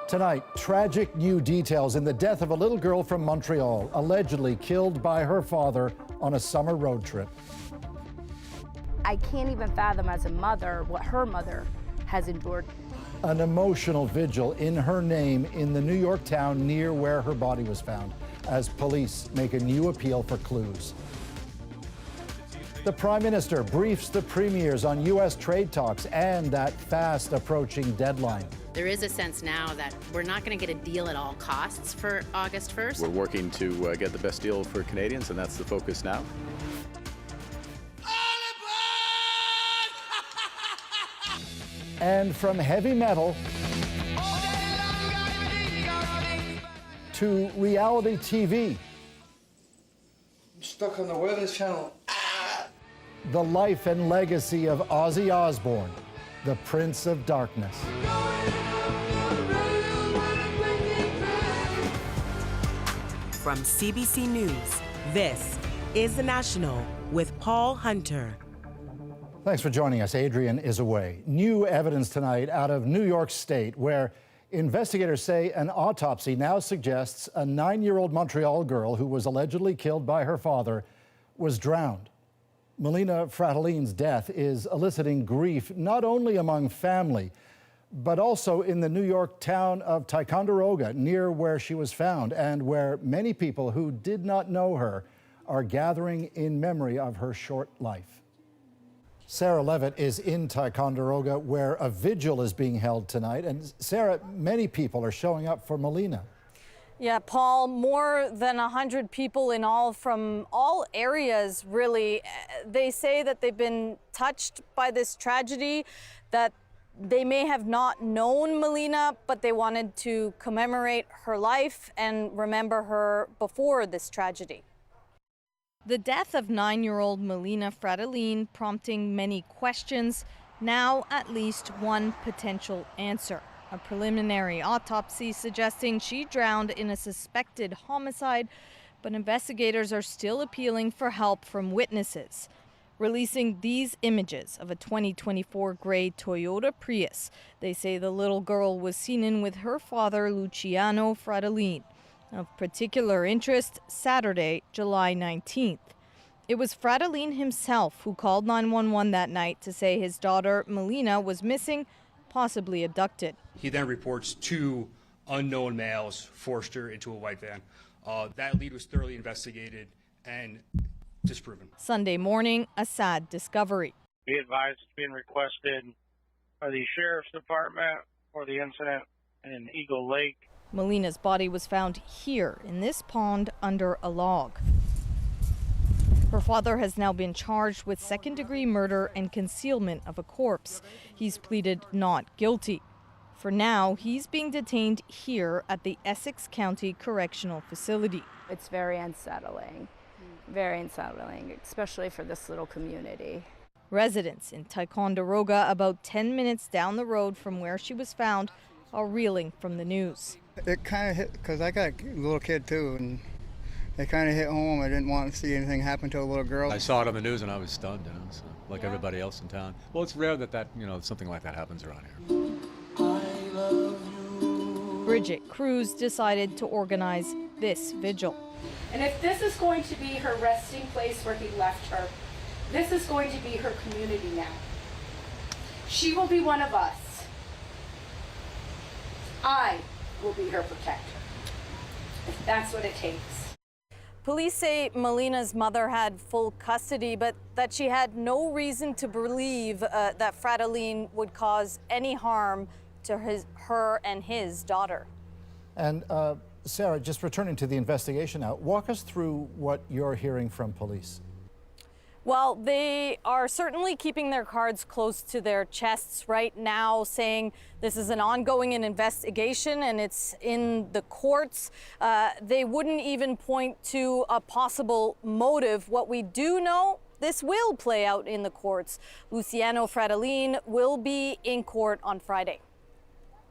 Tonight, tragic new details in the death of a little girl from Montreal, allegedly killed by her father on a summer road trip. I can't even fathom as a mother what her mother has endured. An emotional vigil in her name in the New York town near where her body was found, as police make a new appeal for clues. The Prime Minister briefs the premiers on U.S. trade talks and that fast approaching deadline. There is a sense now that we're not going to get a deal at all costs for August 1st. We're working to get the best deal for Canadians, and that's the focus now. And from heavy metal to reality TV. I'm stuck on the Weather Channel. The life and legacy of Ozzy Osbourne, the Prince of Darkness. From CBC News, this is The National with Paul Hunter. Thanks for joining us. Adrian is away. New evidence tonight out of New York State, where investigators say an autopsy now suggests a 9-year-old Montreal girl who was allegedly killed by her father was drowned. Melina Frateline's death is eliciting grief not only among family, but also in the New York town of Ticonderoga, near where she was found, and where many people who did not know her are gathering in memory of her short life. Sarah Levitt is in Ticonderoga, where a vigil is being held tonight. And Sarah, many people are showing up for Melina. Yeah, Paul, more than 100 people in all from all areas, really. They say that they've been touched by this tragedy, that they may have not known Melina, but they wanted to commemorate her life and remember her before this tragedy. The death of 9-year-old Melina Frateline prompting many questions, now at least one potential answer. A preliminary autopsy suggesting she drowned in a suspected homicide, but investigators are still appealing for help from witnesses. Releasing these images of a 2024 gray Toyota Prius, they say the little girl was seen in with her father, Luciano Frateline. Of particular interest, Saturday, July 19th. It was Frateline himself who called 911 that night to say his daughter, Melina, was missing, possibly abducted. He then reports 2 unknown males forced her into a white van. That lead was thoroughly investigated and disproven. Sunday morning, a sad discovery. Be advised it's being requested by the Sheriff's Department for the incident in Eagle Lake. Melina's body was found here in this pond under a log. Her father has now been charged with second-degree murder and concealment of a corpse. He's pleaded not guilty. For now, he's being detained here at the Essex County Correctional Facility. It's very unsettling, especially for this little community. Residents in Ticonderoga, about 10 minutes down the road from where she was found, are reeling from the news. It kind of hit, because I got a little kid too, and it kind of hit home. I didn't want to see anything happen to a little girl. I saw it on the news and I was stunned, so, like everybody else in town. Well, it's rare that something like that happens around here. Bridget Cruz decided to organize this vigil. And if this is going to be her resting place where he left her, this is going to be her community now. She will be one of us. I will be her protector, if that's what it takes. Police say Melina's mother had full custody, but that she had no reason to believe that Frateline would cause any harm to her and his daughter. And Sarah, just returning to the investigation now, walk us through what you're hearing from police. Well, they are certainly keeping their cards close to their chests right now, saying this is an ongoing investigation and it's in the courts. They wouldn't even point to a possible motive. What we do know, this will play out in the courts. Luciano Frateline will be in court on Friday.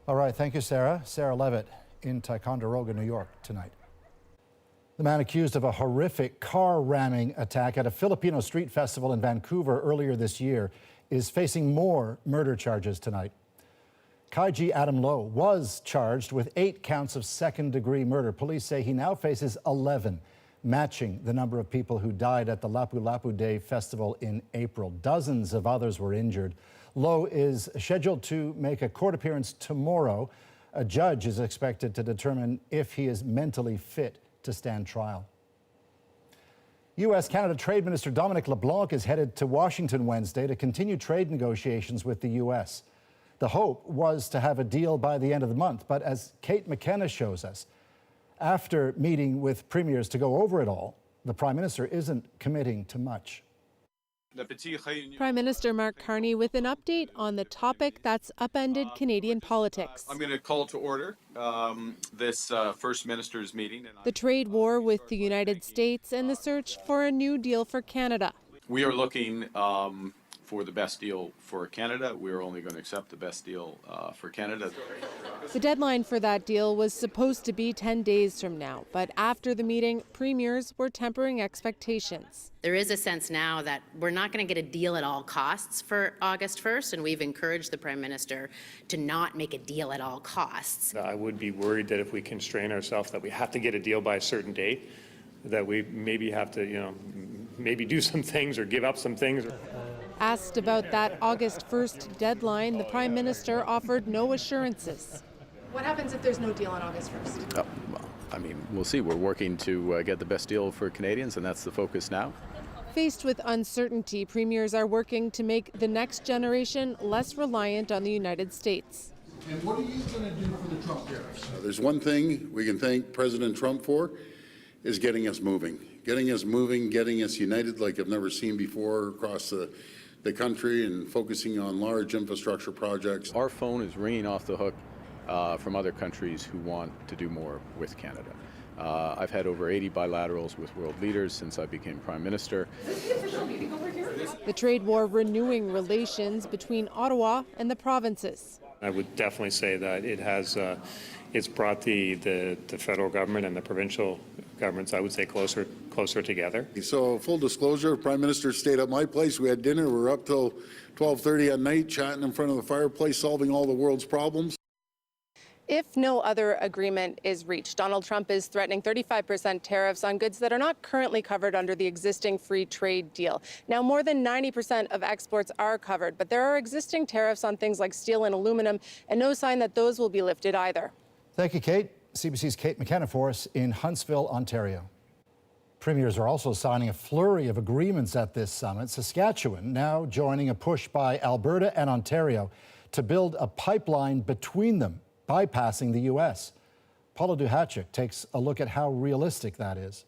All right, thank you, Sarah. Sarah Levitt in Ticonderoga, New York tonight. The man accused of a horrific car ramming attack at a Filipino street festival in Vancouver earlier this year is facing more murder charges tonight. Kaiji Adam Lowe was charged with 8 counts of second-degree murder. Police say he now faces 11, matching the number of people who died at the Lapu-Lapu Day festival in April. Dozens of others were injured. Lowe is scheduled to make a court appearance tomorrow. A judge is expected to determine if he is mentally fit to stand trial. U.S.-Canada Trade Minister Dominic LeBlanc is headed to Washington Wednesday to continue trade negotiations with the U.S. The hope was to have a deal by the end of the month, but as Kate McKenna shows us, after meeting with premiers to go over it all, the Prime Minister isn't committing to much. Prime Minister Mark Carney with an update on the topic that's upended Canadian politics. I'm going to call to order this First Minister's meeting. The trade war with the United States and the search for a new deal for Canada. We are looking for the best deal for Canada. We're only going to accept the best deal for Canada. The deadline for that deal was supposed to be 10 days from now, but after the meeting, premiers were tempering expectations. There is a sense now that we're not going to get a deal at all costs for August 1st, and we've encouraged the Prime Minister to not make a deal at all costs. I would be worried that if we constrain ourselves that we have to get a deal by a certain date, that we maybe have to, maybe do some things or give up some things. Asked about that August 1st deadline, the Prime Minister offered no assurances. What happens if there's no deal on August 1st? We'll see. We're working to get the best deal for Canadians, and that's the focus now. Faced with uncertainty, premiers are working to make the next generation less reliant on the United States. And what are you going to do for the Trump tariffs? There's one thing we can thank President Trump for, is getting us moving. Getting us moving, getting us united like I've never seen before across the country, and focusing on large infrastructure projects. Our phone is ringing off the hook from other countries who want to do more with Canada. I've had over 80 bilaterals with world leaders since I became Prime Minister. Is this the official meeting over here? The trade war renewing relations between Ottawa and the provinces. I would definitely say that it has it's brought the federal government and the provincial governments, I would say, closer together. So full disclosure, Prime Minister stayed at my place. We had dinner. We were up till 12:30 at night, chatting in front of the fireplace, solving all the world's problems. If no other agreement is reached, Donald Trump is threatening 35% tariffs on goods that are not currently covered under the existing free trade deal. Now, more than 90% of exports are covered, but there are existing tariffs on things like steel and aluminum, and no sign that those will be lifted either. Thank you, Kate. CBC's Kate McKenna for us in Huntsville, Ontario. Premiers are also signing a flurry of agreements at this summit. Saskatchewan now joining a push by Alberta and Ontario to build a pipeline between them, bypassing the U.S. Paula Duhatchik takes a look at how realistic that is.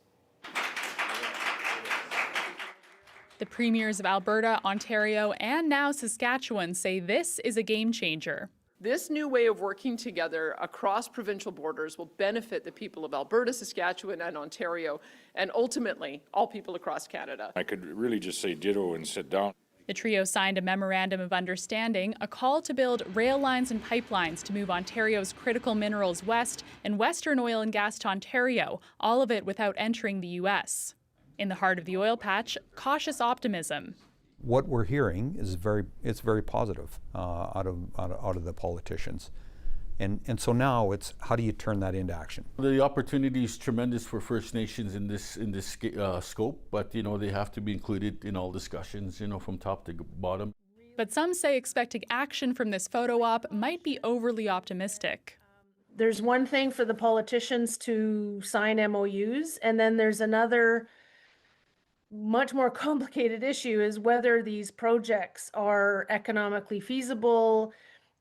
The premiers of Alberta, Ontario, and now Saskatchewan say this is a game changer. This new way of working together across provincial borders will benefit the people of Alberta, Saskatchewan, and Ontario, and ultimately all people across Canada. I could really just say ditto and sit down. The trio signed a memorandum of understanding, a call to build rail lines and pipelines to move Ontario's critical minerals west and Western oil and gas to Ontario, all of it without entering the U.S. In the heart of the oil patch, cautious optimism. What we're hearing is very positive out of the politicians. And so now it's how do you turn that into action? The opportunity is tremendous for First Nations in this scope, but they have to be included in all discussions, from top to bottom. But some say expecting action from this photo op might be overly optimistic. There's one thing for the politicians to sign MOUs, and then there's another much more complicated issue is whether these projects are economically feasible,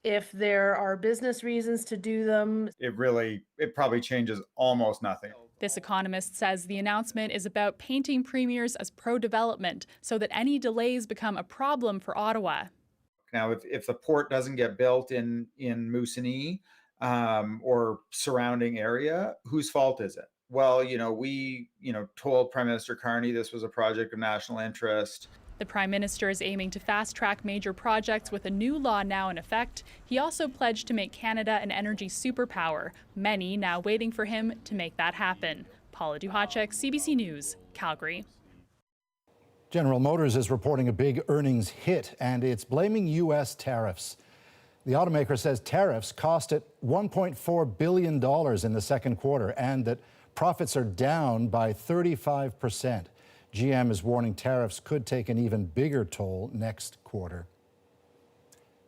if there are business reasons to do them. It probably changes almost nothing. This economist says the announcement is about painting premiers as pro-development so that any delays become a problem for Ottawa. Now, if the port doesn't get built in Moosonee or surrounding area, whose fault is it? Well, we told Prime Minister Carney this was a project of national interest. The Prime Minister is aiming to fast-track major projects with a new law now in effect. He also pledged to make Canada an energy superpower, many now waiting for him to make that happen. Paula Duhatchik, CBC News, Calgary. General Motors is reporting a big earnings hit, and it's blaming U.S. tariffs. The automaker says tariffs cost it $1.4 billion in the second quarter and that profits are down by 35%. GM is warning tariffs could take an even bigger toll next quarter.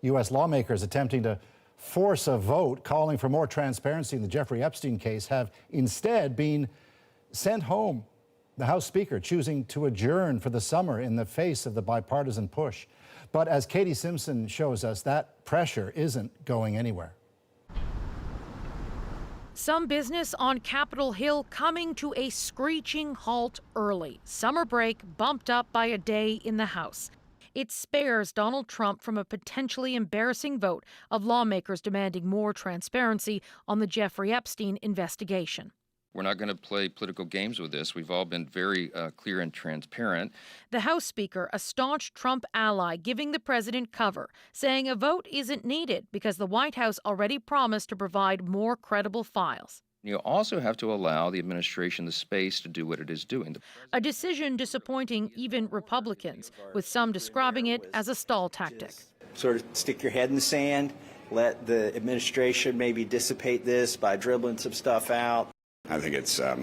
U.S. lawmakers attempting to force a vote calling for more transparency in the Jeffrey Epstein case have instead been sent home. The House Speaker choosing to adjourn for the summer in the face of the bipartisan push. But as Katie Simpson shows us, that pressure isn't going anywhere. Some business on Capitol Hill coming to a screeching halt early. Summer break bumped up by a day in the House. It spares Donald Trump from a potentially embarrassing vote of lawmakers demanding more transparency on the Jeffrey Epstein investigation. We're not going to play political games with this. We've all been very clear and transparent. The House Speaker, a staunch Trump ally, giving the president cover, saying a vote isn't needed because the White House already promised to provide more credible files. You also have to allow the administration the space to do what it is doing. A decision disappointing even Republicans, with some describing it as a stall tactic. Sort of stick your head in the sand, let the administration maybe dissipate this by dribbling some stuff out. I think it's a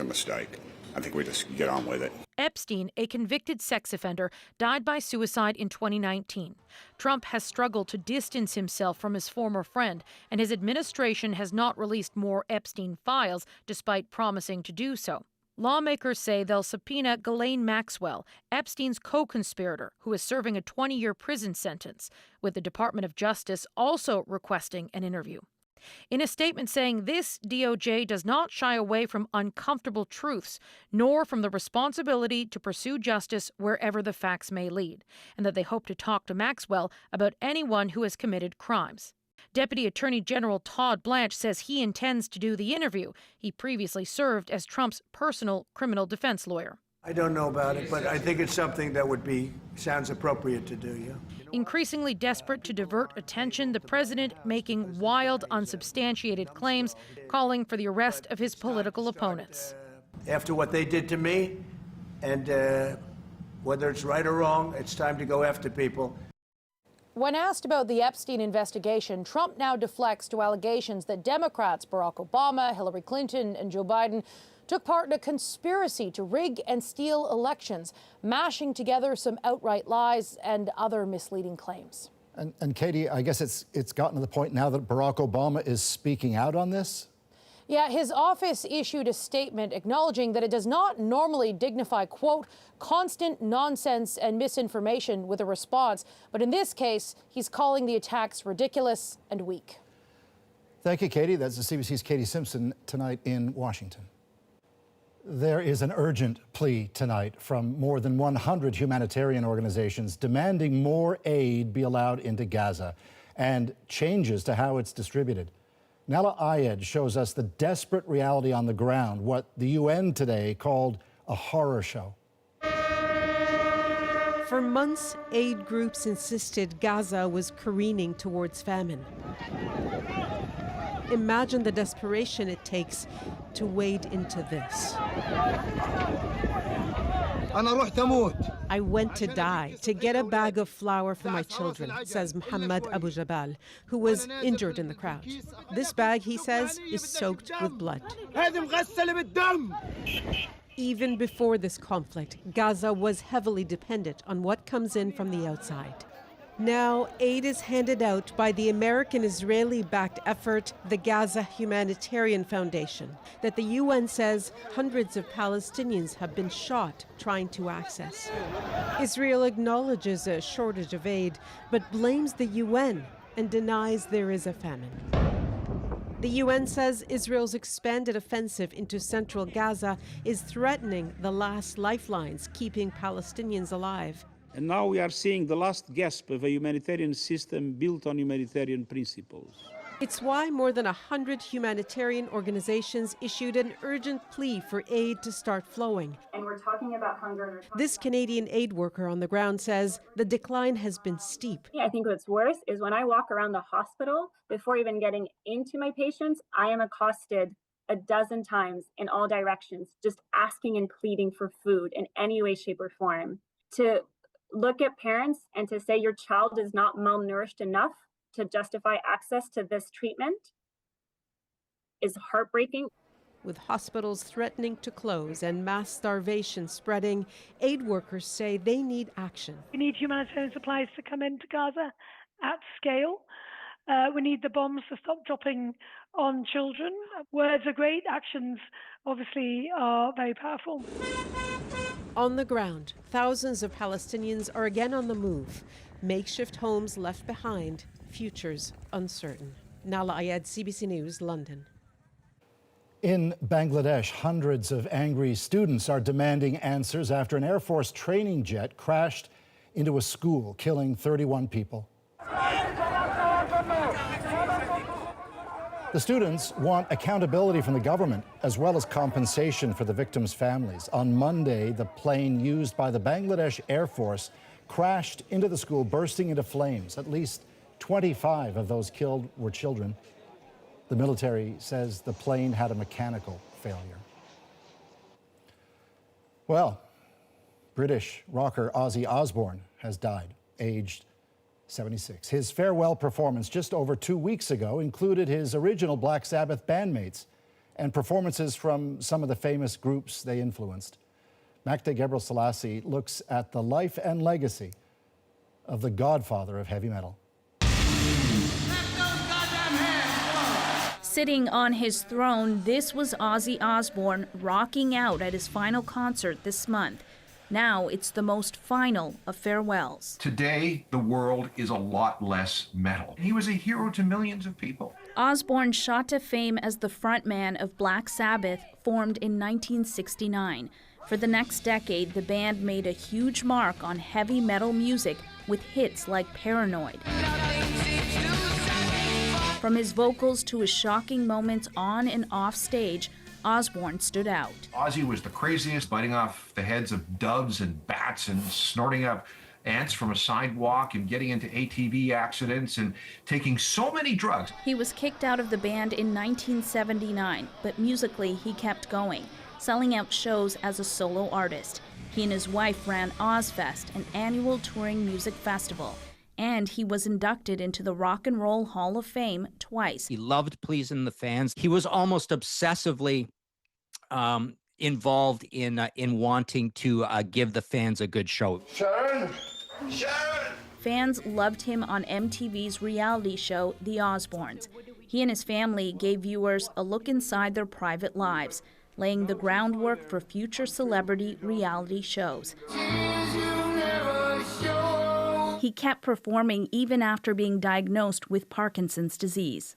mistake. I think we just get on with it. Epstein, a convicted sex offender, died by suicide in 2019. Trump has struggled to distance himself from his former friend, and his administration has not released more Epstein files, despite promising to do so. Lawmakers say they'll subpoena Ghislaine Maxwell, Epstein's co-conspirator, who is serving a 20-year prison sentence, with the Department of Justice also requesting an interview. In a statement saying this DOJ does not shy away from uncomfortable truths, nor from the responsibility to pursue justice wherever the facts may lead, and that they hope to talk to Maxwell about anyone who has committed crimes. Deputy Attorney General Todd Blanche says he intends to do the interview. He previously served as Trump's personal criminal defense lawyer. I don't know about it, but I think it's something that sounds appropriate to do, yeah. Increasingly desperate to divert attention, the president making wild, unsubstantiated claims, calling for the arrest of his political opponents. After what they did to me, and whether it's right or wrong, it's time to go after people. When asked about the Epstein investigation, Trump now deflects to allegations that Democrats Barack Obama, Hillary Clinton, and Joe Biden took part in a conspiracy to rig and steal elections, mashing together some outright lies and other misleading claims. And Katie, I guess it's gotten to the point now that Barack Obama is speaking out on this? Yeah, his office issued a statement acknowledging that it does not normally dignify, quote, constant nonsense and misinformation with a response. But in this case, he's calling the attacks ridiculous and weak. Thank you, Katie. That's the CBC's Katie Simpson tonight in Washington. There is an urgent plea tonight from more than 100 humanitarian organizations demanding more aid be allowed into Gaza and changes to how it's distributed. Nella Ayed shows us the desperate reality on the ground, what the UN today called a horror show. For months, aid groups insisted Gaza was careening towards famine. Imagine the desperation it takes to wade into this. I went to die to get a bag of flour for my children, says Muhammad Abu Jabal, who was injured in the crowd. This bag, he says, is soaked with blood. Even before this conflict, Gaza was heavily dependent on what comes in from the outside. Now, aid is handed out by the American-Israeli-backed effort, the Gaza Humanitarian Foundation, that the UN says hundreds of Palestinians have been shot trying to access. Israel acknowledges a shortage of aid, but blames the UN and denies there is a famine. The UN says Israel's expanded offensive into central Gaza is threatening the last lifelines keeping Palestinians alive. And now we are seeing the last gasp of a humanitarian system built on humanitarian principles. It's why more than 100 humanitarian organizations issued an urgent plea for aid to start flowing. And we're talking about hunger. This Canadian aid worker on the ground says the decline has been steep. I think what's worse is when I walk around the hospital, before even getting into my patients, I am accosted a dozen times in all directions, just asking and pleading for food in any way, shape, or form. To look at parents and to say your child is not malnourished enough to justify access to this treatment is heartbreaking. With hospitals threatening to close and mass starvation spreading, aid workers say they need action. We need humanitarian supplies to come into Gaza at scale. We need the bombs to stop dropping on children. Words are great, actions obviously are very powerful. On the ground, thousands of Palestinians are again on the move. Makeshift homes left behind, futures uncertain. Nala Ayed, CBC News, London. In Bangladesh, hundreds of angry students are demanding answers after an Air Force training jet crashed into a school, killing 31 people. The students want accountability from the government, as well as compensation for the victims' families. On Monday, the plane used by the Bangladesh Air Force crashed into the school, bursting into flames. At least 25 of those killed were children. The military says the plane had a mechanical failure. Well, British rocker Ozzy Osbourne has died, aged 76. His farewell performance just over 2 weeks ago included his original Black Sabbath bandmates and performances from some of the famous groups they influenced. Magda Gebrselassie looks at the life and legacy of the godfather of heavy metal. Sitting on his throne, this was Ozzy Osbourne rocking out at his final concert this month. Now it's the most final of farewells. Today, the world is a lot less metal. He was a hero to millions of people. Osbourne shot to fame as the frontman of Black Sabbath, formed in 1969. For the next decade, the band made a huge mark on heavy metal music with hits like Paranoid. From his vocals to his shocking moments on and off stage, Osbourne stood out. Ozzy was the craziest, biting off the heads of doves and bats and snorting up ants from a sidewalk and getting into ATV accidents and taking so many drugs. He was kicked out of the band in 1979, but musically he kept going, selling out shows as a solo artist. He and his wife ran Ozfest, an annual touring music festival. And he was inducted into the Rock and Roll Hall of Fame twice. He loved pleasing the fans. He was almost obsessively involved in wanting to give the fans a good show. Sharon! Sharon! Fans loved him on MTV's reality show, The Osbournes. He and his family gave viewers a look inside their private lives, laying the groundwork for future celebrity reality shows. He kept performing even after being diagnosed with Parkinson's disease.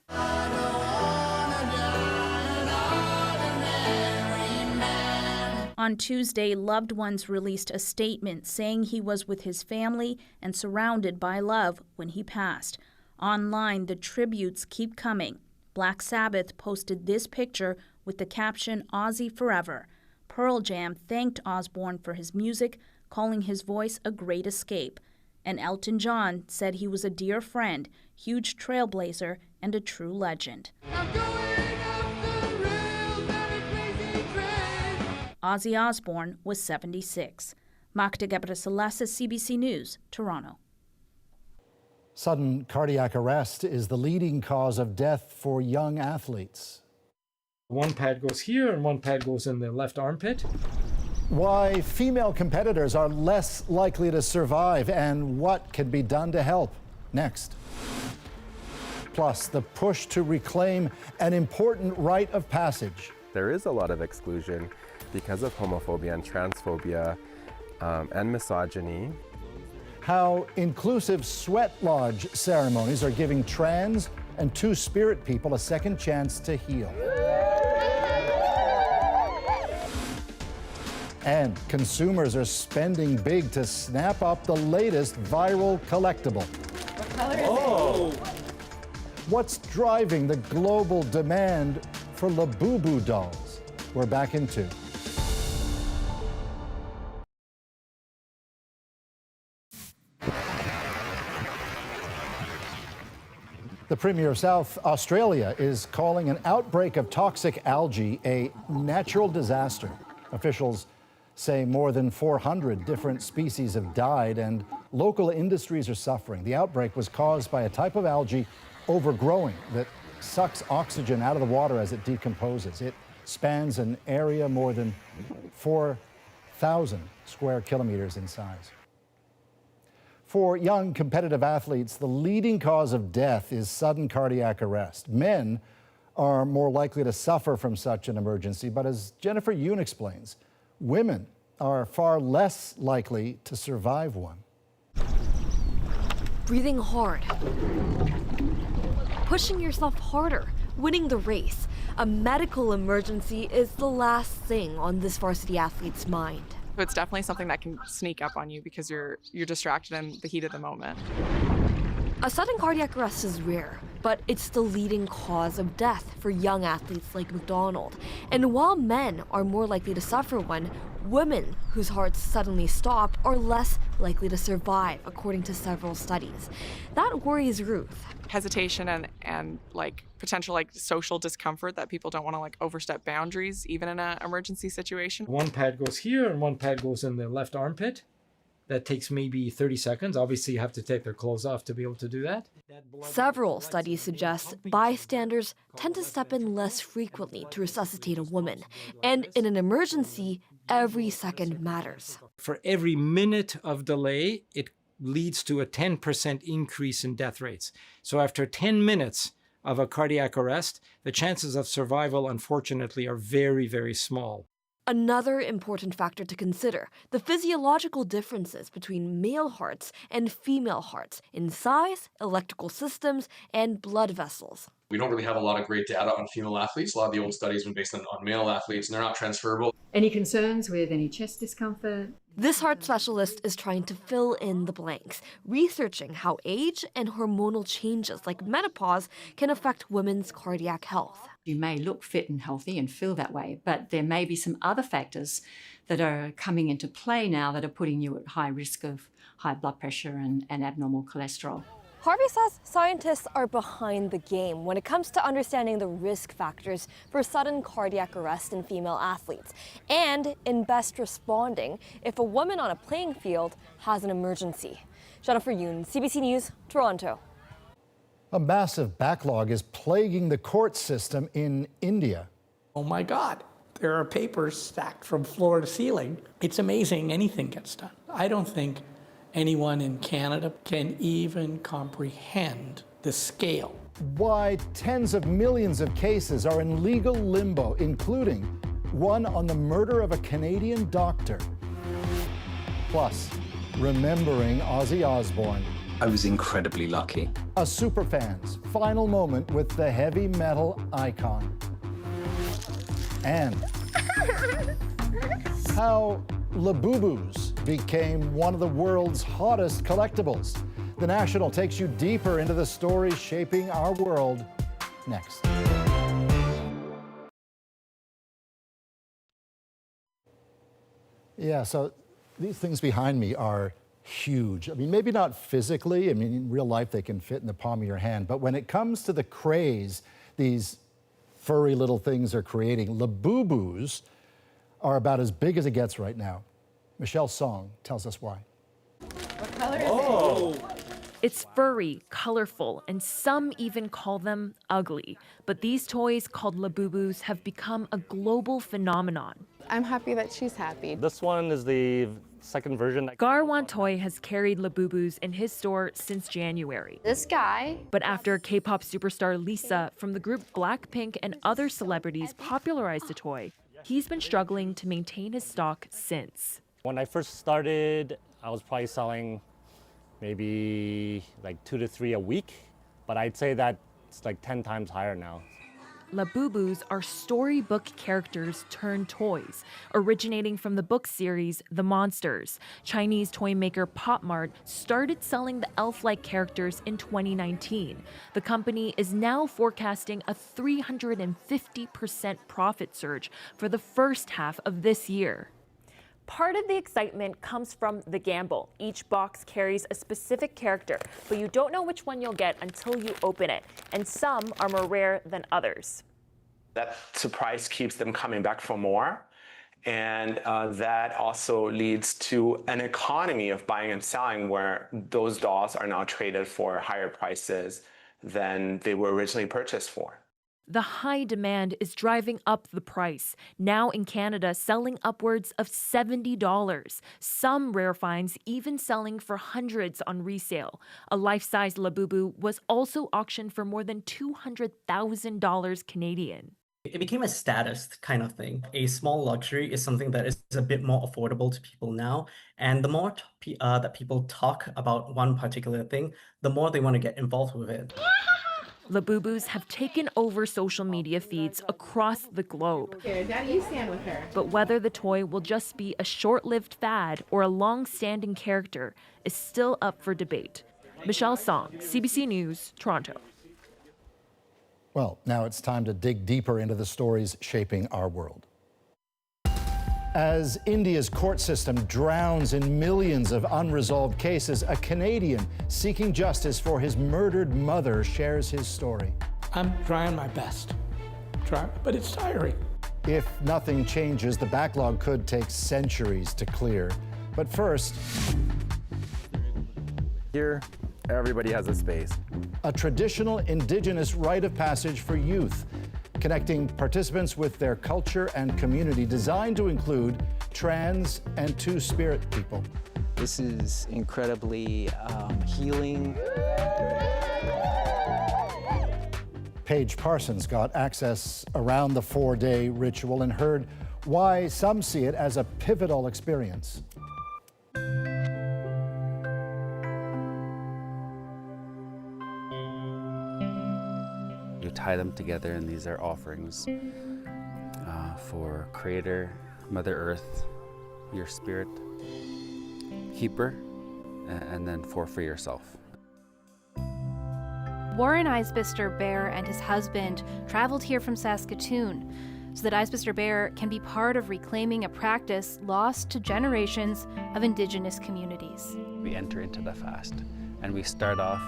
On Tuesday, loved ones released a statement saying he was with his family and surrounded by love when he passed. Online, the tributes keep coming. Black Sabbath posted this picture with the caption, "Ozzy Forever." Pearl Jam thanked Osbourne for his music, calling his voice a great escape. And Elton John said he was a dear friend, huge trailblazer, and a true legend. Ozzy Osbourne was 76. Magda Gebrselassie, CBC News, Toronto. Sudden cardiac arrest is the leading cause of death for young athletes. One pad goes here and one pad goes in the left armpit. Why female competitors are less likely to survive and what can be done to help. Next. Plus, the push to reclaim an important rite of passage. There is a lot of exclusion because of homophobia and transphobia and misogyny. How inclusive sweat lodge ceremonies are giving trans and two-spirit people a second chance to heal. And consumers are spending big to snap up the latest viral collectible. What color is it? What's driving the global demand for Labubu dolls? We're back in 2. The Premier of South Australia is calling an outbreak of toxic algae a natural disaster. Officials say more than 400 different species have died and local industries are suffering. The outbreak was caused by a type of algae overgrowing that sucks oxygen out of the water as it decomposes. It spans an area more than 4,000 square kilometers in size. For young competitive athletes, the leading cause of death is sudden cardiac arrest. Men are more likely to suffer from such an emergency, but as Jennifer Yoon explains, women are far less likely to survive one. Breathing hard, pushing yourself harder, winning the race. A medical emergency is the last thing on this varsity athlete's mind. It's definitely something that can sneak up on you because you're distracted in the heat of the moment. A sudden cardiac arrest is rare, but it's the leading cause of death for young athletes like McDonald. And while men are more likely to suffer one, women whose hearts suddenly stop are less likely to survive, according to several studies. That worries Ruth. Hesitation and like potential like social discomfort that people don't want to like overstep boundaries even in an emergency situation. One pad goes here and one pad goes in the left armpit. That takes maybe 30 seconds. Obviously, you have to take their clothes off to be able to do that. Several studies suggest bystanders tend to step in less frequently to resuscitate a woman. And in an emergency, every second matters. For every minute of delay, it leads to a 10% increase in death rates. So after 10 minutes of a cardiac arrest, the chances of survival, unfortunately, are very, very small. Another important factor to consider, the physiological differences between male hearts and female hearts in size, electrical systems, and blood vessels. We don't really have a lot of great data on female athletes. A lot of the old studies have been based on male athletes, and they're not transferable. Any concerns with any chest discomfort? This heart specialist is trying to fill in the blanks, researching how age and hormonal changes like menopause can affect women's cardiac health. You may look fit and healthy and feel that way, but there may be some other factors that are coming into play now that are putting you at high risk of high blood pressure and abnormal cholesterol. Harvey says scientists are behind the game when it comes to understanding the risk factors for sudden cardiac arrest in female athletes, and in best responding if a woman on a playing field has an emergency. Jennifer Yoon, CBC News, Toronto. A massive backlog is plaguing the court system in India. Oh my God, there are papers stacked from floor to ceiling. It's amazing anything gets done. I don't think anyone in Canada can even comprehend the scale. Why tens of millions of cases are in legal limbo, including one on the murder of a Canadian doctor. Plus, remembering Ozzy Osbourne. I was incredibly lucky. A superfan's final moment with the heavy metal icon. And how Labubus became one of the world's hottest collectibles. The National takes you deeper into the stories shaping our world next. Yeah, so these things behind me are huge. I mean, maybe not physically. I mean, in real life, they can fit in the palm of your hand. But when it comes to the craze these furry little things are creating, Labubus are about as big as it gets right now. Michelle Song tells us why. What color is it? It's furry, colorful, and some even call them ugly. But these toys called Labubus have become a global phenomenon. I'm happy that she's happy. This one is the second version. Garwan Toy has carried Labubus in his store since January. This guy. But after K-pop superstar Lisa from the group Blackpink and other celebrities popularized the toy, he's been struggling to maintain his stock since. When I first started, I was probably selling maybe like 2 to 3 a week, but I'd say that it's like 10 times higher now. Labubus are storybook characters turned toys, originating from the book series The Monsters. Chinese toy maker Pop Mart started selling the elf-like characters in 2019. The company is now forecasting a 350% profit surge for the first half of this year. Part of the excitement comes from the gamble. Each box carries a specific character, but you don't know which one you'll get until you open it, and some are more rare than others. That surprise keeps them coming back for more, And that also leads to an economy of buying and selling where those dolls are now traded for higher prices than they were originally purchased for. The high demand is driving up the price, now in Canada selling upwards of $70. Some rare finds even selling for hundreds on resale. A life-size Labubu was also auctioned for more than $200,000 Canadian. It became a status kind of thing. A small luxury is something that is a bit more affordable to people now. And the more that people talk about one particular thing, the more they want to get involved with it. Labubus have taken over social media feeds across the globe. Okay, Daddy, you stand with her. But whether the toy will just be a short-lived fad or a long-standing character is still up for debate. Michelle Song, CBC News, Toronto. Well, now it's time to dig deeper into the stories shaping our world. As India's court system drowns in millions of unresolved cases, a Canadian seeking justice for his murdered mother shares his story. I'm trying my best, but it's tiring. If nothing changes, the backlog could take centuries to clear. But first, Here, everybody has a space. a traditional Indigenous rite of passage for youth, connecting participants with their culture and community, designed to include trans and two-spirit people. This is incredibly healing. Paige Parsons got access around the 4-day ritual and heard why some see it as a pivotal experience. You tie them together, and these are offerings for Creator, Mother Earth, your spirit, keeper, and then for yourself. Warren Isbister Bear and his husband traveled here from Saskatoon so that Isbister Bear can be part of reclaiming a practice lost to generations of Indigenous communities. We enter into the fast, and we start off,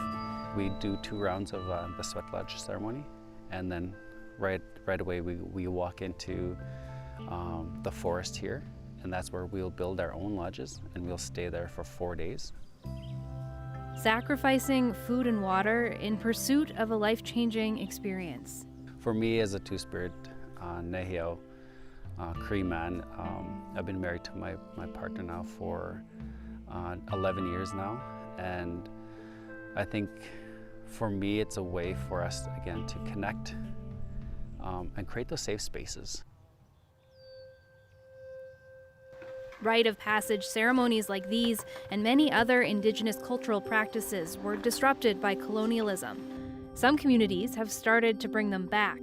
we do 2 rounds of the sweat lodge ceremony, and then right away we walk into the forest here, and that's where we'll build our own lodges, and we'll stay there for 4 days. Sacrificing food and water in pursuit of a life-changing experience. For me, as a two-spirit Neheo Cree man, I've been married to my partner now for 11 years now, and I think for me it's a way for us again to connect and create those safe spaces. Rite of passage ceremonies like these and many other Indigenous cultural practices were disrupted by colonialism. Some communities have started to bring them back.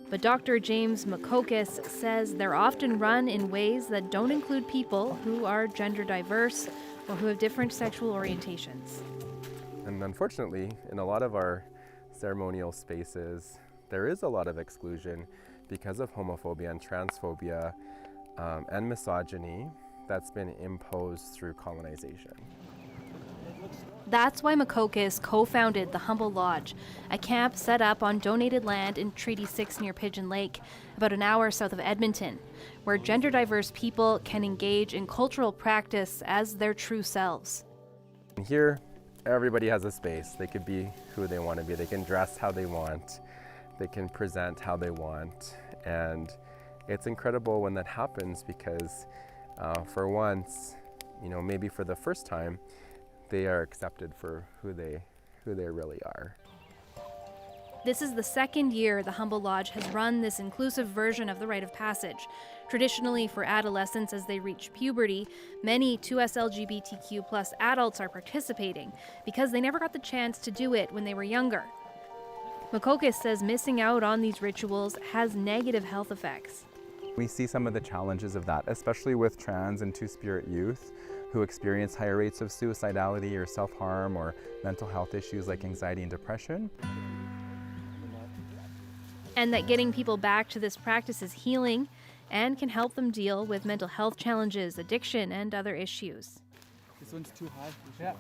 But Dr. James Makokis says they're often run in ways that don't include people who are gender diverse or who have different sexual orientations. And unfortunately, in a lot of our ceremonial spaces, there is a lot of exclusion because of homophobia and transphobia and misogyny that's been imposed through colonization. That's why Makokis co-founded the Humble Lodge, a camp set up on donated land in Treaty 6 near Pigeon Lake, about an hour south of Edmonton, where gender-diverse people can engage in cultural practice as their true selves. Here, everybody has a space. They could be who they want to be. They can dress how they want. They can present how they want. And it's incredible when that happens because for once, maybe for the first time, they are accepted for who they really are. This is the second year the Humble Lodge has run this inclusive version of the rite of passage. Traditionally for adolescents as they reach puberty, many 2S LGBTQ+ adults are participating because they never got the chance to do it when they were younger. Makokis says missing out on these rituals has negative health effects. We see some of the challenges of that, especially with trans and two-spirit youth who experience higher rates of suicidality or self-harm or mental health issues like anxiety and depression. And that getting people back to this practice is healing and can help them deal with mental health challenges, addiction, and other issues. This one's too high.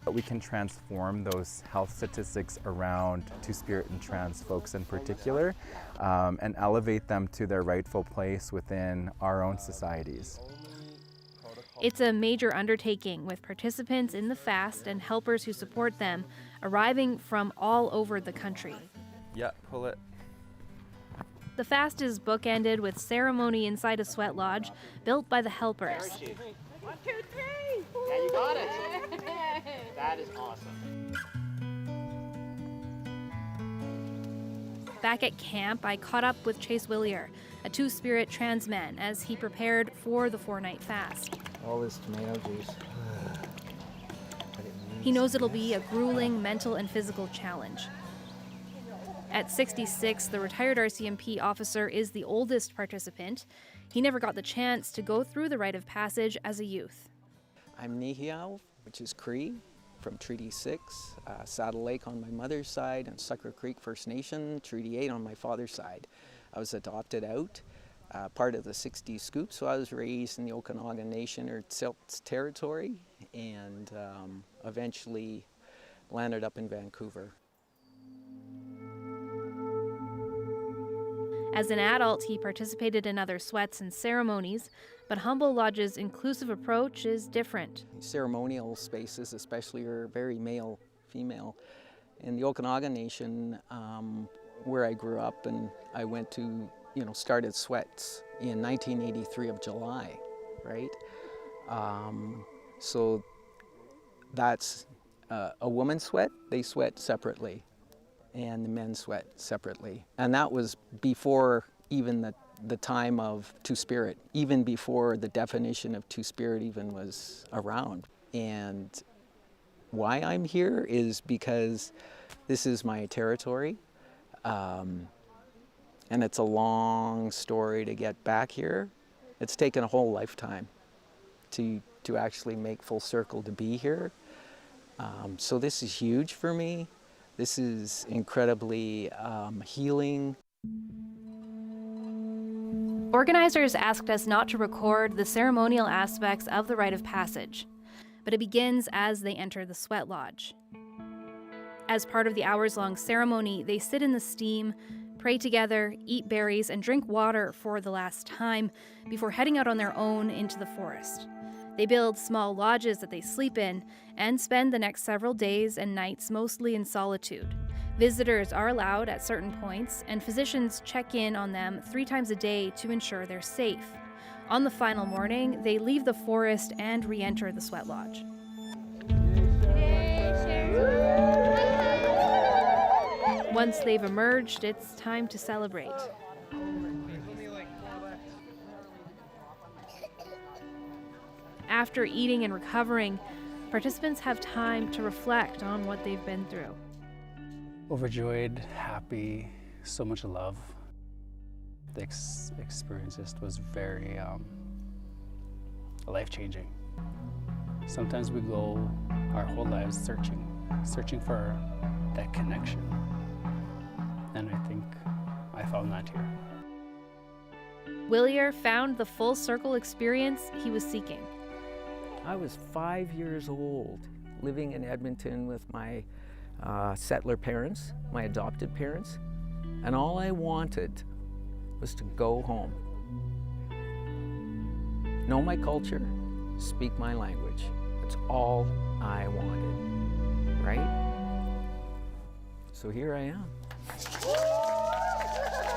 We can transform those health statistics around Two-Spirit and trans folks in particular, and elevate them to their rightful place within our own societies. It's a major undertaking, with participants in the fast and helpers who support them arriving from all over the country. Yeah, pull it. The fast is bookended with ceremony inside a sweat lodge built by the helpers. 1, 2, 3! Yeah, you got it. That is awesome. Back at camp, I caught up with Chase Willier, a Two-Spirit trans man, as he prepared for the 4-night fast. All this tomato juice. He knows it'll be a grueling mental and physical challenge. At 66, the retired RCMP officer is the oldest participant. He never got the chance to go through the rite of passage as a youth. I'm Nihiao, which is Cree, from Treaty 6, Saddle Lake on my mother's side, and Sucker Creek First Nation, Treaty 8 on my father's side. I was adopted out, part of the 60 Scoop, so I was raised in the Okanagan Nation, or Silt's territory, and eventually landed up in Vancouver. As an adult, he participated in other sweats and ceremonies, but Humble Lodge's inclusive approach is different. Ceremonial spaces especially are very male-female. In the Okanagan Nation, where I grew up, and I went to, started sweats in 1983 of July, right? So that's a woman's sweat, they sweat separately, and the men sweat separately. And that was before even the time of Two-Spirit, even before the definition of Two-Spirit even was around. And why I'm here is because this is my territory, and it's a long story to get back here. It's taken a whole lifetime to actually make full circle to be here. So this is huge for me. This is incredibly healing. Organizers asked us not to record the ceremonial aspects of the rite of passage, but it begins as they enter the sweat lodge. As part of the hours-long ceremony, they sit in the steam, pray together, eat berries, and drink water for the last time before heading out on their own into the forest. They build small lodges that they sleep in and spend the next several days and nights mostly in solitude. Visitors are allowed at certain points, and physicians check in on them 3 times a day to ensure they're safe. On the final morning, they leave the forest and re-enter the sweat lodge. Once they've emerged, it's time to celebrate. After eating and recovering, participants have time to reflect on what they've been through. Overjoyed, happy, so much love. The experience just was very life-changing. Sometimes we go our whole lives searching for that connection. And I think I found that here. Willier found the full circle experience he was seeking. I was 5 years old, living in Edmonton with my settler parents, my adopted parents, and all I wanted was to go home. Know my culture, speak my language. That's all I wanted, right? So here I am.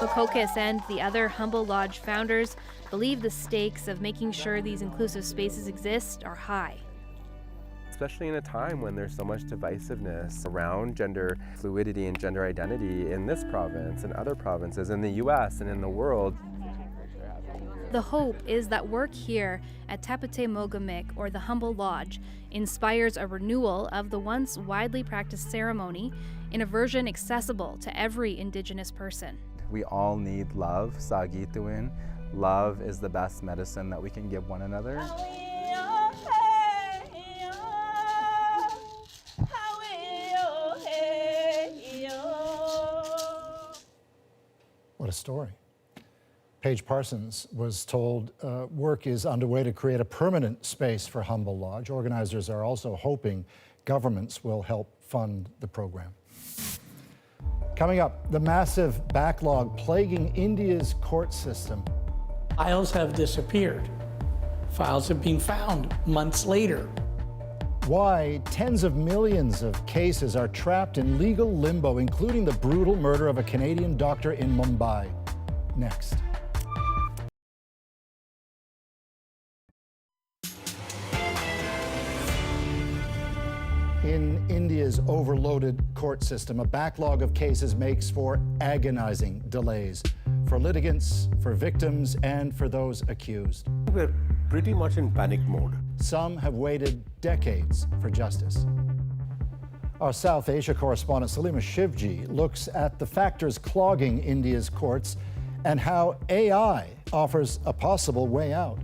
Bokokis and the other Humble Lodge founders believe the stakes of making sure these inclusive spaces exist are high. Especially in a time when there's so much divisiveness around gender fluidity and gender identity in this province and other provinces in the US and in the world. The hope is that work here at Tapete Mogamik, or the Humble Lodge, inspires a renewal of the once widely practiced ceremony in a version accessible to every Indigenous person. We all need love, Sagituin. Love is the best medicine that we can give one another. What a story. Paige Parsons was told work is underway to create a permanent space for Humble Lodge. Organizers are also hoping Governments will help fund the program. Coming up, the massive backlog plaguing India's court system. Files have disappeared. Files have been found months later. Why tens of millions of cases are trapped in legal limbo, including the brutal murder of a Canadian doctor in Mumbai. Next. In India's overloaded court system, a backlog of cases makes for agonizing delays for litigants, for victims, and for those accused. We're pretty much in panic mode. Some have waited decades for justice. Our South Asia correspondent Salima Shivji looks at the factors clogging India's courts and how AI offers a possible way out.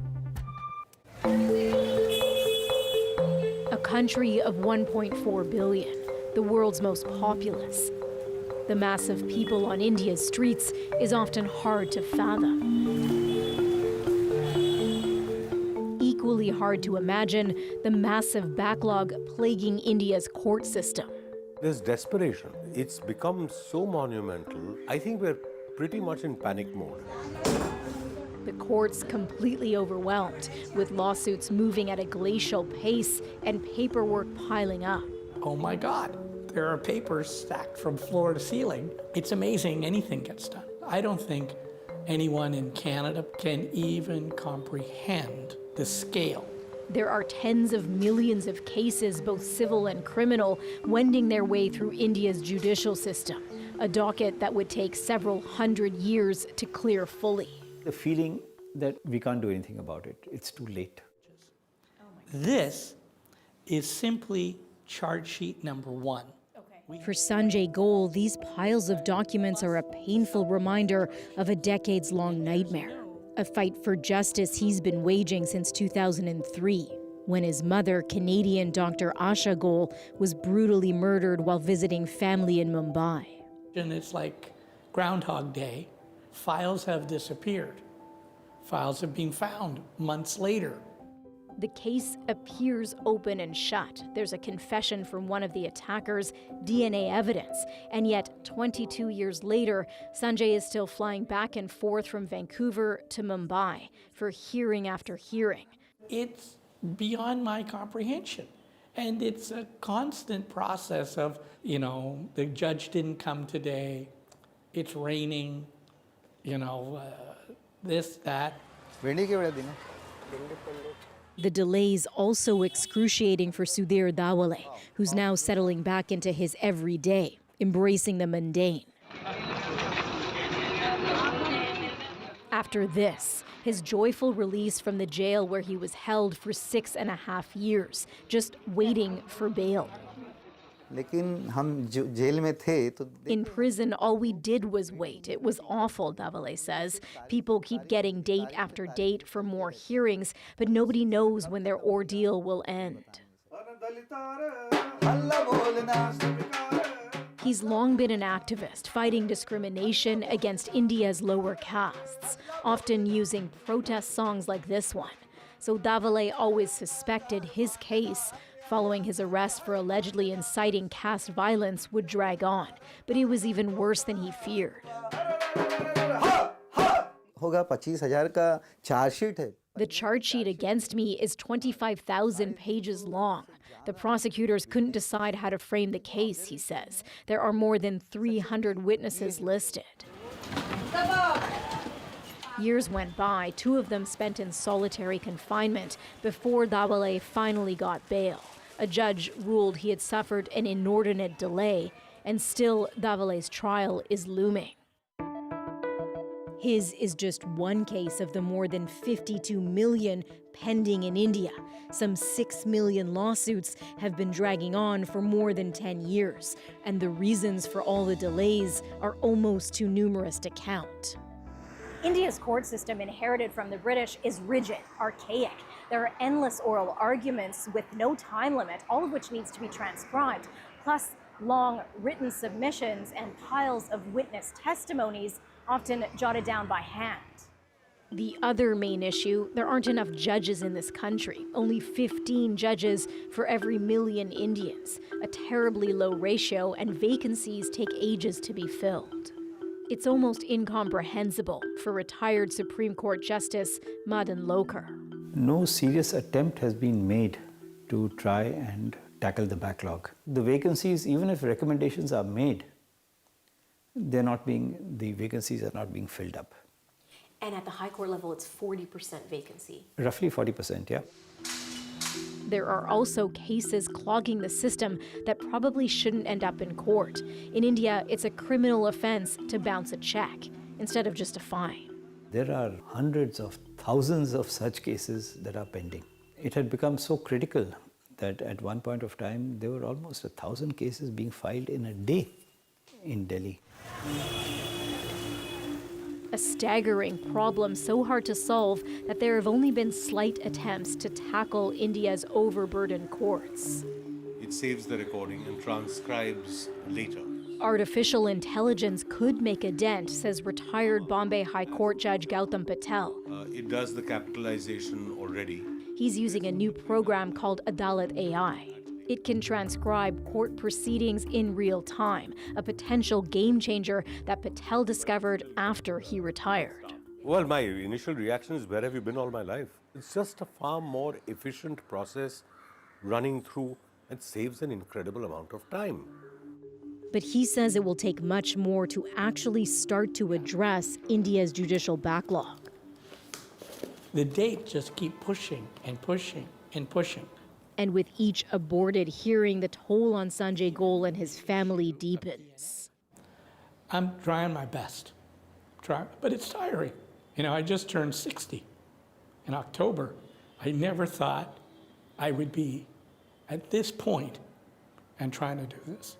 A country of 1.4 billion, the world's most populous. The mass of people on India's streets is often hard to fathom. Equally hard to imagine the massive backlog plaguing India's court system. There's desperation. It's become so monumental. I think we're pretty much in panic mode. The courts completely overwhelmed, with lawsuits moving at a glacial pace and paperwork piling up. Oh my God, there are papers stacked from floor to ceiling. It's amazing anything gets done. I don't think anyone in Canada can even comprehend the scale. There are tens of millions of cases, both civil and criminal, wending their way through India's judicial system, a docket that would take several hundred years to clear fully. The feeling that we can't do anything about it, it's too late. This is simply charge sheet number 1. For Sanjay Goel, these piles of documents are a painful reminder of a decades-long nightmare, a fight for justice he's been waging since 2003, when his mother, Canadian Dr. Asha Goel, was brutally murdered while visiting family in Mumbai. And it's like Groundhog Day. Files have disappeared. Files have been found months later. The case appears open and shut. There's a confession from one of the attackers, DNA evidence, and yet 22 years later, Sanjay is still flying back and forth from Vancouver to Mumbai for hearing after hearing. It's beyond my comprehension. And it's a constant process of, the judge didn't come today, it's raining, this, that. The delays also excruciating for Sudhir Dawale, who's now settling back into his everyday, embracing the mundane. After this, his joyful release from the jail where he was held for 6.5 years, just waiting for bail. In prison, all we did was wait. It was awful, Dawale says. People keep getting date after date for more hearings, but nobody knows when their ordeal will end. He's long been an activist fighting discrimination against India's lower castes, often using protest songs like this one. So Dawale always suspected his case, following his arrest for allegedly inciting caste violence, would drag on. But it was even worse than he feared. The charge sheet against me is 25,000 pages long. The prosecutors couldn't decide how to frame the case, he says. There are more than 300 witnesses listed. Years went by, 2 of them spent in solitary confinement before Dawale finally got bail. A judge ruled he had suffered an inordinate delay, and still Dawale's trial is looming. His is just one case of the more than 52 million pending in India. Some 6 million lawsuits have been dragging on for more than 10 years, and the reasons for all the delays are almost too numerous to count. India's court system, inherited from the British, is rigid, archaic. There are endless oral arguments with no time limit, all of which needs to be transcribed, plus long written submissions and piles of witness testimonies, often jotted down by hand. The other main issue, there aren't enough judges in this country. Only 15 judges for every million Indians. A terribly low ratio, and vacancies take ages to be filled. It's almost incomprehensible for retired Supreme Court Justice Madan Lokar. No serious attempt has been made to try and tackle the backlog. The vacancies, even if recommendations are made, the vacancies are not being filled up. And at the high court level, it's 40% vacancy. Roughly 40%, yeah. There are also cases clogging the system that probably shouldn't end up in court. In India, it's a criminal offense to bounce a check instead of just a fine. There are hundreds of thousands of such cases that are pending. It had become so critical that at one point of time, there were almost 1,000 cases being filed in a day in Delhi. A staggering problem so hard to solve that there have only been slight attempts to tackle India's overburdened courts. It saves the recording and transcribes later. Artificial intelligence could make a dent, says retired Bombay High Court Judge Gautam Patel. It does the capitalization already. He's using a new program called Adalat AI. It can transcribe court proceedings in real time, a potential game changer that Patel discovered after he retired. Well, my initial reaction is, where have you been all my life? It's just a far more efficient process running through and saves an incredible amount of time. But he says it will take much more to actually start to address India's judicial backlog. The dates just keep pushing and pushing and pushing. And with each aborted hearing, the toll on Sanjay Goel and his family deepens. I'm trying my best, but it's tiring. You know, I just turned 60 in October. I never thought I would be at this point and trying to do this.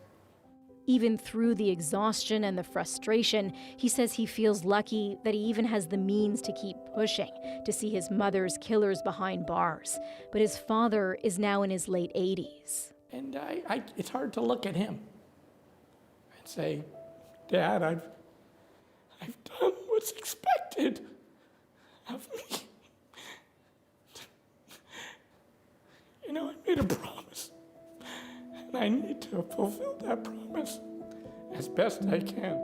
Even through the exhaustion and the frustration, he says he feels lucky that he even has the means to keep pushing, to see his mother's killers behind bars. But his father is now in his late 80s. And it's hard to look at him and say, Dad, I've done what's expected of me. You know, I made a promise. And I need to fulfill that promise as best I can.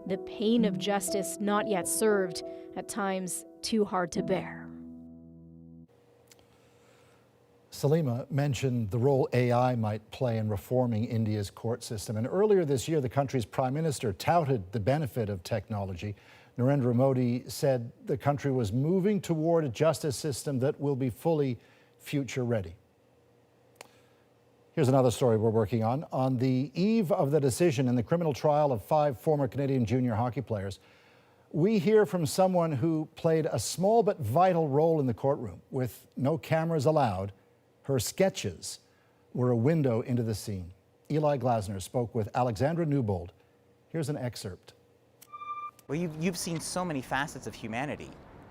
The pain of justice not yet served, at times too hard to bear. Salima mentioned the role AI might play in reforming India's court system. And earlier this year, the country's prime minister touted the benefit of technology. Narendra Modi said the country was moving toward a justice system that will be fully future ready. Here's another story we're working on. On the eve of the decision in the criminal trial of 5 former Canadian junior hockey players, we hear from someone who played a small but vital role in the courtroom. With no cameras allowed, her sketches were a window into the scene. Eli Glasner spoke with Alexandra Newbold. Here's an excerpt. Well, you've seen so many facets of humanity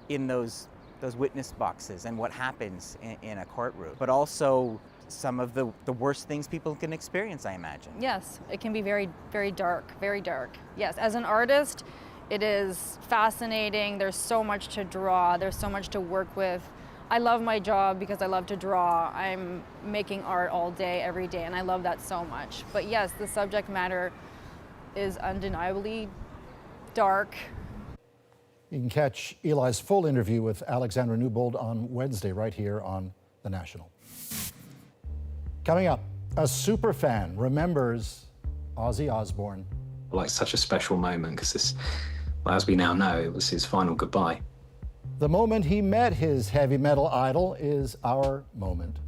in those witness boxes and what happens in a courtroom, but also some of the worst things people can experience, I imagine. Yes, it can be very, very dark, very dark. Yes, as an artist, it is fascinating. There's so much to draw. There's so much to work with. I love my job because I love to draw. I'm making art all day, every day, and I love that so much. But yes, the subject matter is undeniably dark. You can catch Eli's full interview with Alexandra Newbold on Wednesday right here on The National. Coming up, a superfan remembers Ozzy Osbourne. Like such a special moment because this, well, as we now know, it was his final goodbye. The moment he met his heavy metal idol is our moment.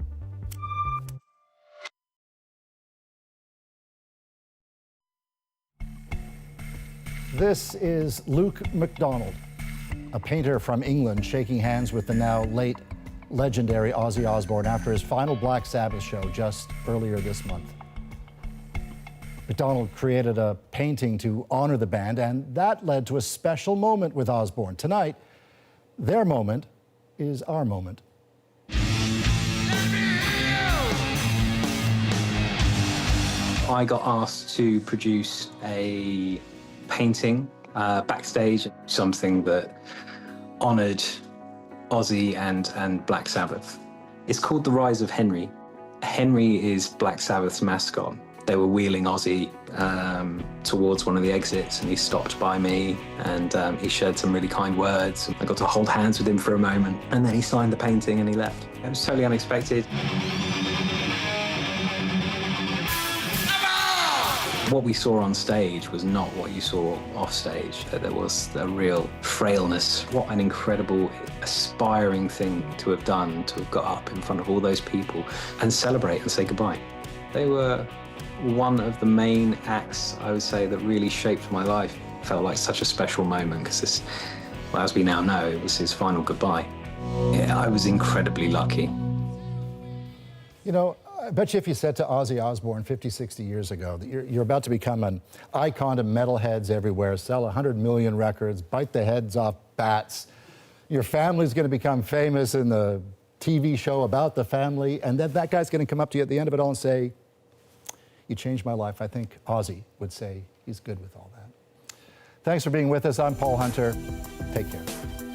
This is Luke MacDonald, a painter from England shaking hands with the now late legendary Ozzy Osbourne after his final Black Sabbath show just earlier this month. MacDonald created a painting to honor the band, and that led to a special moment with Osbourne. Tonight, their moment is our moment. I got asked to produce a painting backstage, something that honoured Ozzy and Black Sabbath. It's called The Rise of Henry. Henry is Black Sabbath's mascot. They were wheeling Ozzy towards one of the exits, and he stopped by me, and he shared some really kind words. I got to hold hands with him for a moment, and then he signed the painting and he left. It was totally unexpected. What we saw on stage was not what you saw off stage. There was a real frailness. What an incredible, aspiring thing to have done, to have got up in front of all those people and celebrate and say goodbye. They were one of the main acts, I would say, that really shaped my life. It felt like such a special moment because this, well, as we now know, it was his final goodbye. Yeah, I was incredibly lucky. You know, I bet you if you said to Ozzy Osbourne 50, 60 years ago that you're about to become an icon to metalheads everywhere, sell 100 million records, bite the heads off bats, your family's going to become famous in the TV show about the family, and then that guy's going to come up to you at the end of it all and say, you changed my life. I think Ozzy would say he's good with all that. Thanks for being with us. I'm Paul Hunter. Take care.